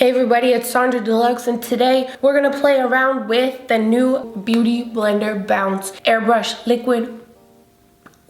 Hey everybody, it's Sonjdradeluxe, and today we're gonna play around with the new Beauty Blender Bounce Airbrush Liquid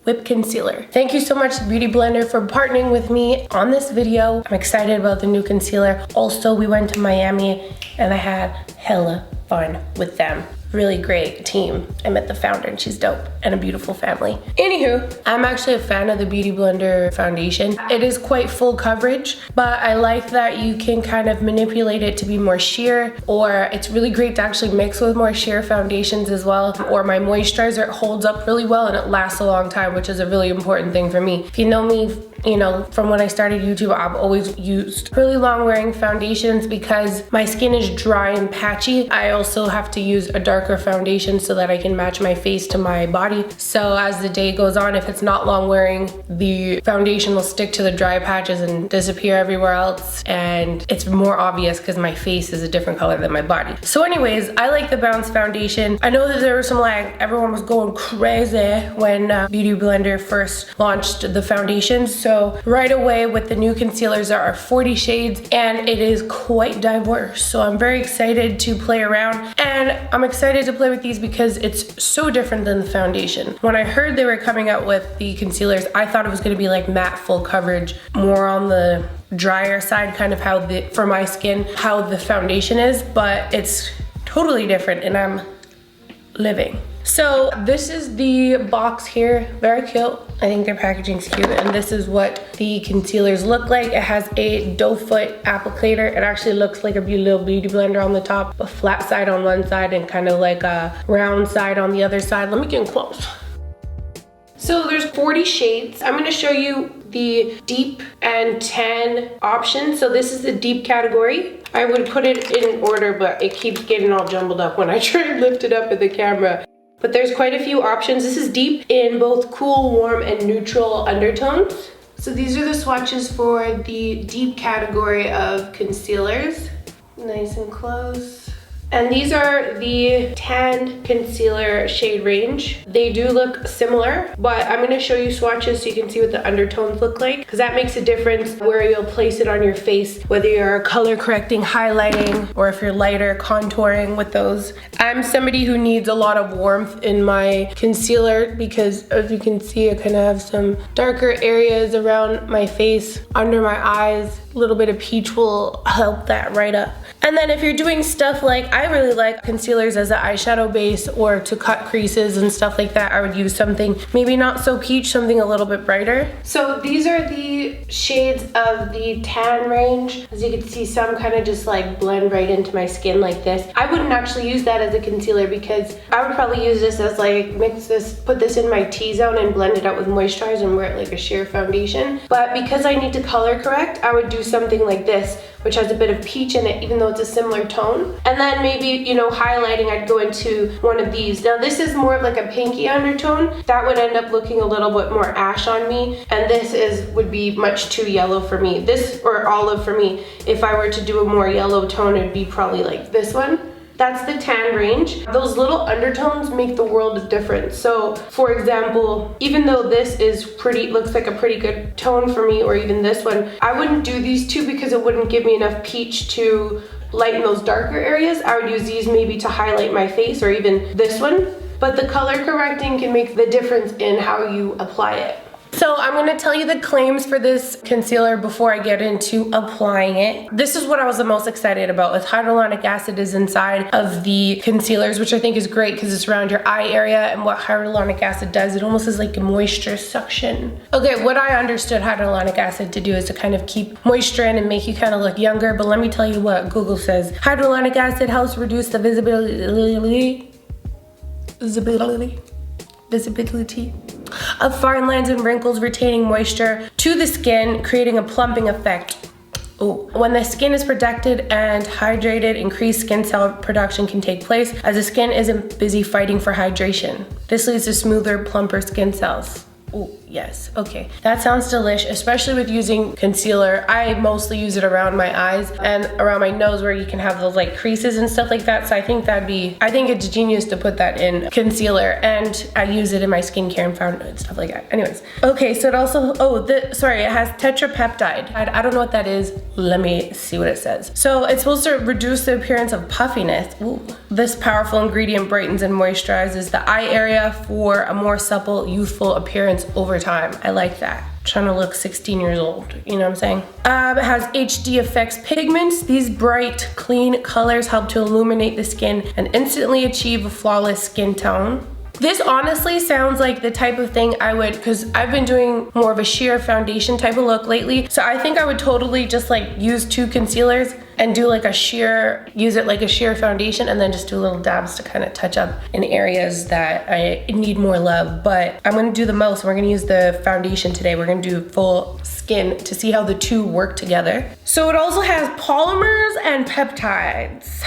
Whip Concealer. Thank you so much Beauty Blender for partnering with me on this video. I'm excited about the new concealer. Also, we went to Miami and I had hella fun with them. Really great team. I met the founder and she's dope and a beautiful family. Anywho, I'm actually a fan of the Beauty Blender foundation. It is quite full coverage, but I like that you can kind of manipulate it to be more sheer, or it's really great to actually mix with more sheer foundations as well. Or my moisturizer, it holds up really well and it lasts a long time, which is a really important thing for me. If you know me, you know, from when I started YouTube, I've always used really long wearing foundations because my skin is dry and patchy. I also have to use a darker foundation so that I can match my face to my body. So as the day goes on, if it's not long wearing, the foundation will stick to the dry patches and disappear everywhere else. And it's more obvious because my face is a different color than my body. So anyways, I like the Bounce foundation. I know that there was some everyone was going crazy when Beauty Blender first launched the foundations. So right away with the new concealers, there are 40 shades and it is quite diverse. So I'm very excited to play around, and I'm excited to play with these because it's so different than the foundation. When I heard they were coming out with the concealers, I thought it was gonna be like matte full coverage, more on the drier side, kind of how for my skin, how the foundation is, but it's totally different and I'm living. So this is the box here, very cute. I think their packaging's cute, and this is what the concealers look like. It has a doe foot applicator. It actually looks like a little beauty blender on the top, a flat side on one side and kind of like a round side on the other side. Let me get close. So there's 40 shades. I'm gonna show you the deep and tan options. So this is the deep category. I would put it in order, but it keeps getting all jumbled up when I try to lift it up in the camera. But there's quite a few options. This is deep in both cool, warm, and neutral undertones. So these are the swatches for the deep category of concealers. Nice and close. And these are the tan concealer shade range. They do look similar, but I'm gonna show you swatches so you can see what the undertones look like, because that makes a difference where you'll place it on your face, whether you're color correcting, highlighting, or if you're lighter, contouring with those. I'm somebody who needs a lot of warmth in my concealer because, as you can see, I kind of have some darker areas around my face, under my eyes. A little bit of peach will help that right up. And then if you're doing stuff like, I really like concealers as an eyeshadow base or to cut creases and stuff like that, I would use something maybe not so peach, something a little bit brighter. So these are the shades of the tan range. As you can see, some kind of just like blend right into my skin like this. I wouldn't actually use that as a concealer because I would probably use this as like, put this in my T-zone and blend it out with moisturizer and wear it like a sheer foundation. But because I need to color correct, I would do something like this, which has a bit of peach in it, even though it's a similar tone. And then maybe, you know, highlighting, I'd go into one of these. Now this is more of like a pinky undertone. That would end up looking a little bit more ash on me. And this would be much too yellow for me. This, or olive for me. If I were to do a more yellow tone, it'd be probably like this one. That's the tan range. Those little undertones make the world of difference. So for example, even though this is looks like a pretty good tone for me, or even this one, I wouldn't do these two because it wouldn't give me enough peach to lighten those darker areas. I would use these maybe to highlight my face, or even this one. But the color correcting can make the difference in how you apply it. So I'm gonna tell you the claims for this concealer before I get into applying it. This is what I was the most excited about, with hyaluronic acid is inside of the concealers, which I think is great because it's around your eye area, and what hyaluronic acid does, it almost is like a moisture suction. Okay, what I understood hyaluronic acid to do is to kind of keep moisture in and make you kind of look younger, but let me tell you what Google says. Hyaluronic acid helps reduce the visibility of fine lines and wrinkles, retaining moisture to the skin, creating a plumping effect. Ooh. When the skin is protected and hydrated, increased skin cell production can take place as the skin isn't busy fighting for hydration. This leads to smoother, plumper skin cells. Ooh, Yes, okay. That sounds delish, especially with using concealer. I mostly use it around my eyes and around my nose where you can have those like creases and stuff like that. So I think it's genius to put that in concealer, and I use it in my skincare and foundation and stuff like that. Anyways, okay, so it also, it has tetrapeptide. I don't know what that is. Let me see what it says. So it's supposed to reduce the appearance of puffiness. Ooh. This powerful ingredient brightens and moisturizes the eye area for a more supple, youthful appearance over time. I like that. Trying to look 16 years old, you know what I'm saying? It has HD effects pigments. These bright, clean colors help to illuminate the skin and instantly achieve a flawless skin tone. This honestly sounds like the type of thing I would, because I've been doing more of a sheer foundation type of look lately. So I think I would totally just like use 2 concealers and do like use it like a sheer foundation, and then just do little dabs to kind of touch up in areas that I need more love. But I'm gonna do the most. We're gonna use the foundation today. We're gonna do full skin to see how the two work together. So it also has polymers and peptides.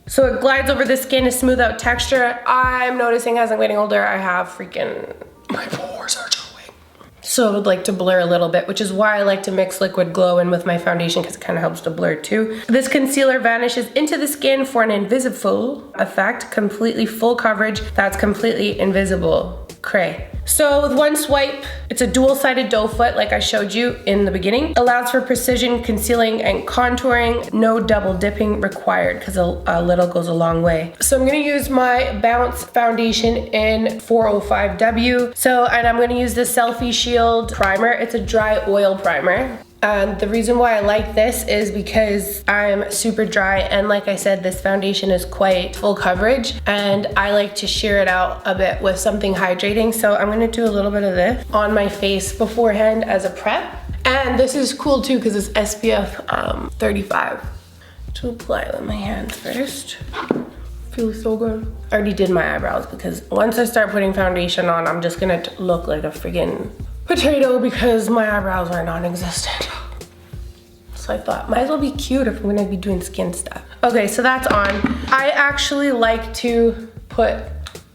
So it glides over the skin to smooth out texture. I'm noticing as I'm getting older, I have my pores are showing. So I would like to blur a little bit, which is why I like to mix liquid glow in with my foundation, because it kind of helps to blur too. This concealer vanishes into the skin for an invisible effect, completely full coverage that's completely invisible. Cray. So with one swipe, it's a dual-sided doe foot like I showed you in the beginning. Allows for precision concealing and contouring. No double dipping required, because a little goes a long way. So I'm gonna use my Bounce foundation in 405W. And I'm gonna use the Selfie Shield primer. It's a dry oil primer. And the reason why I like this is because I'm super dry, and like I said, this foundation is quite full coverage, and I like to sheer it out a bit with something hydrating. So I'm gonna do a little bit of this on my face beforehand as a prep. And this is cool too because it's SPF 35. To apply it with my hand first. Feels so good. I already did my eyebrows because once I start putting foundation on, I'm just gonna look like a friggin' potato because my eyebrows are non-existent. So I thought, might as well be cute if I'm gonna be doing skin stuff. Okay, so that's on. I actually like to put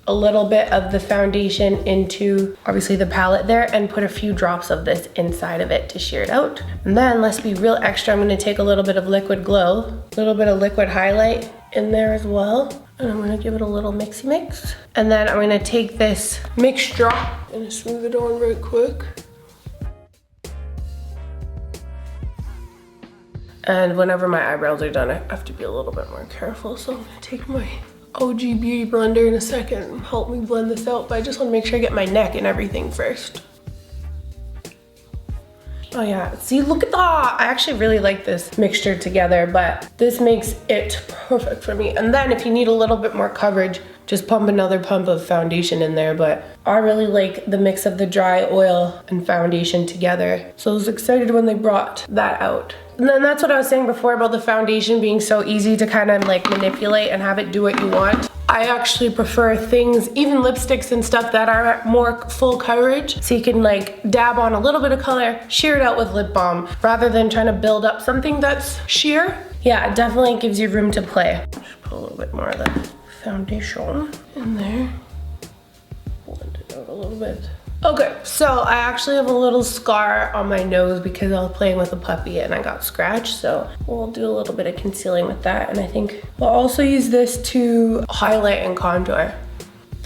a little bit of the foundation into, obviously, the palette there, and put a few drops of this inside of it to sheer it out. And then let's be real extra. I'm gonna take a little bit of liquid glow, a little bit of liquid highlight in there as well. And I'm gonna give it a little mixy mix. And then I'm gonna take this mixture and smooth it on real quick. And whenever my eyebrows are done, I have to be a little bit more careful. So I'm gonna take my OG Beauty Blender in a second and help me blend this out. But I just wanna make sure I get my neck and everything first. Oh yeah, see, look at that. I actually really like this mixture together, but this makes it perfect for me. And then if you need a little bit more coverage, just pump another pump of foundation in there. But I really like the mix of the dry oil and foundation together. So I was excited when they brought that out. And then that's what I was saying before about the foundation being so easy to kind of like manipulate and have it do what you want. I actually prefer things, even lipsticks and stuff, that are more full coverage. So you can like dab on a little bit of color, sheer it out with lip balm, rather than trying to build up something that's sheer. Yeah, it definitely gives you room to play. Just put a little bit more of the foundation in there. Blend it out a little bit. Okay, so I actually have a little scar on my nose because I was playing with a puppy and I got scratched. So we'll do a little bit of concealing with that. And I think we'll also use this to highlight and contour.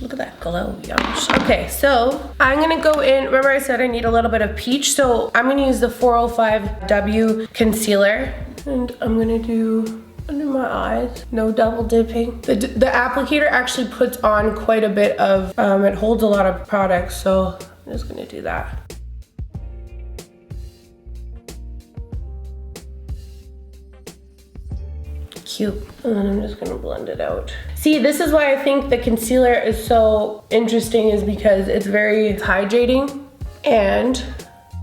Look at that glow, yums. Okay, so I'm gonna go in, remember I said I need a little bit of peach, so I'm gonna use the 405W concealer, and I'm gonna do under my eyes, no double dipping. The applicator actually puts on quite a bit of, it holds a lot of products, so I'm just gonna do that. Cute. And then I'm just gonna blend it out. See, this is why I think the concealer is so interesting, is because it's very hydrating, and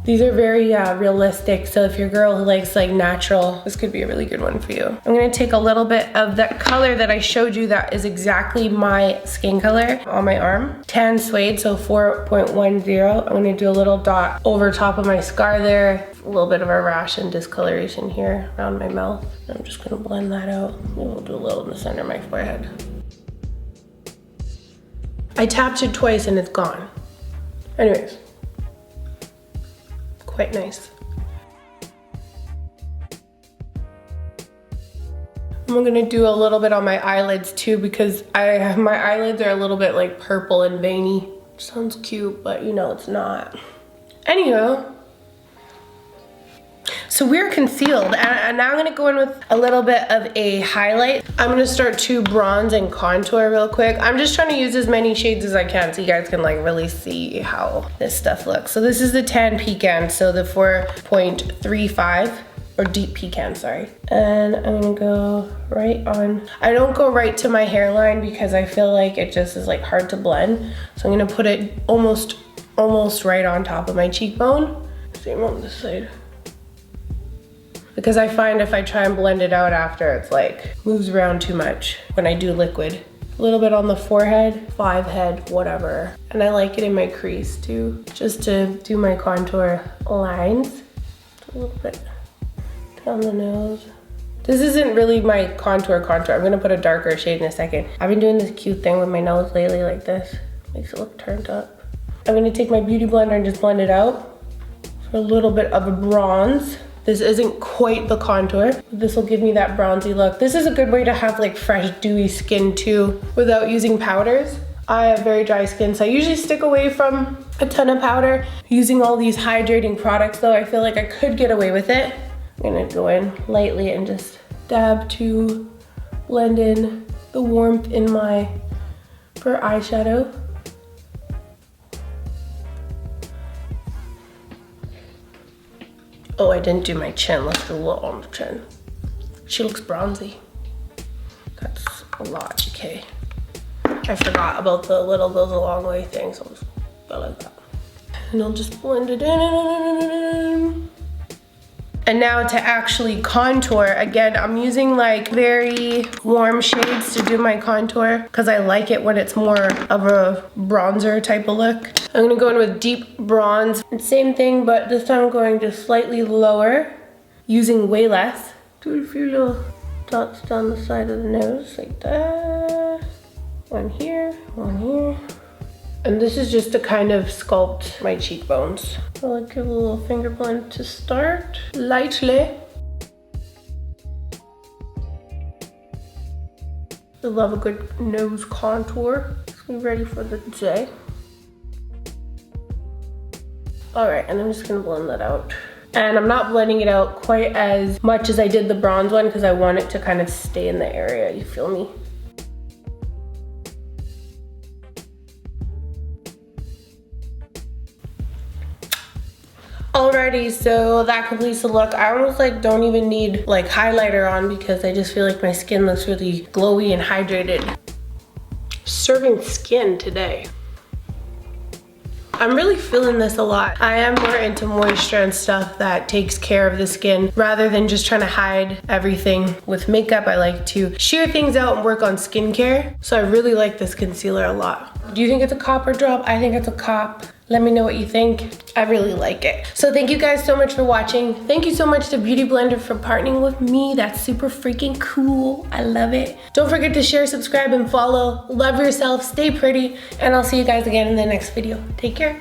these are very realistic. So if you're a girl who likes like natural, this could be a really good one for you. I'm gonna take a little bit of that color that I showed you that is exactly my skin color on my arm. Tan suede, so 4.10. I'm gonna do a little dot over top of my scar there. A little bit of a rash and discoloration here around my mouth. I'm just gonna blend that out. Maybe we'll do a little in the center of my forehead. I tapped it twice and it's gone. Anyways, quite nice. I'm gonna do a little bit on my eyelids too because my eyelids are a little bit like purple and veiny. Sounds cute, but you know it's not. Anywho, so we're concealed, and now I'm gonna go in with a little bit of a highlight. I'm gonna start to bronze and contour real quick. I'm just trying to use as many shades as I can so you guys can like really see how this stuff looks. So this is the tan pecan, so the 4.35. Or deep pecan, sorry. And I'm gonna go right on. I don't go right to my hairline because I feel like it just is like hard to blend. So I'm gonna put it almost right on top of my cheekbone. Same on this side. Because I find if I try and blend it out after, it's like moves around too much when I do liquid. A little bit on the forehead, 5 head, whatever. And I like it in my crease too, just to do my contour lines. A little bit down the nose. This isn't really my contour. I'm gonna put a darker shade in a second. I've been doing this cute thing with my nose lately like this. Makes it look turned up. I'm gonna take my beauty blender and just blend it out for a little bit of a bronze. This isn't quite the contour. This will give me that bronzy look. This is a good way to have like fresh, dewy skin too without using powders. I have very dry skin, so I usually stick away from a ton of powder. Using all these hydrating products though, I feel like I could get away with it. I'm gonna go in lightly and just dab to blend in the warmth for eyeshadow. Oh, I didn't do my chin. Let's do a little on the chin. She looks bronzy. That's a lot, okay. I forgot about the little goes a long way thing, so I'll just go like that. And I'll just blend it in. And now to actually contour, again, I'm using like very warm shades to do my contour because I like it when it's more of a bronzer type of look. I'm gonna go in with deep bronze. Same thing, but this time I'm going just slightly lower, using way less. Do a few little dots down the side of the nose, like that. One here, one here. And this is just to kind of sculpt my cheekbones. I'll give a little finger blend to start, lightly. I love a good nose contour. So we're ready for the day. All right, and I'm just gonna blend that out. And I'm not blending it out quite as much as I did the bronze one because I want it to kind of stay in the area, you feel me? Alrighty, so that completes the look. I almost like don't even need like highlighter on because I just feel like my skin looks really glowy and hydrated. Serving skin today. I'm really feeling this a lot. I am more into moisture and stuff that takes care of the skin rather than just trying to hide everything with makeup. I like to sheer things out and work on skincare. So I really like this concealer a lot. Do you think it's a cop or drop? I think it's a cop. Let me know what you think. I really like it. So thank you guys so much for watching. Thank you so much to Beauty Blender for partnering with me. That's super freaking cool. I love it. Don't forget to share, subscribe, and follow. Love yourself, stay pretty, and I'll see you guys again in the next video. Take care.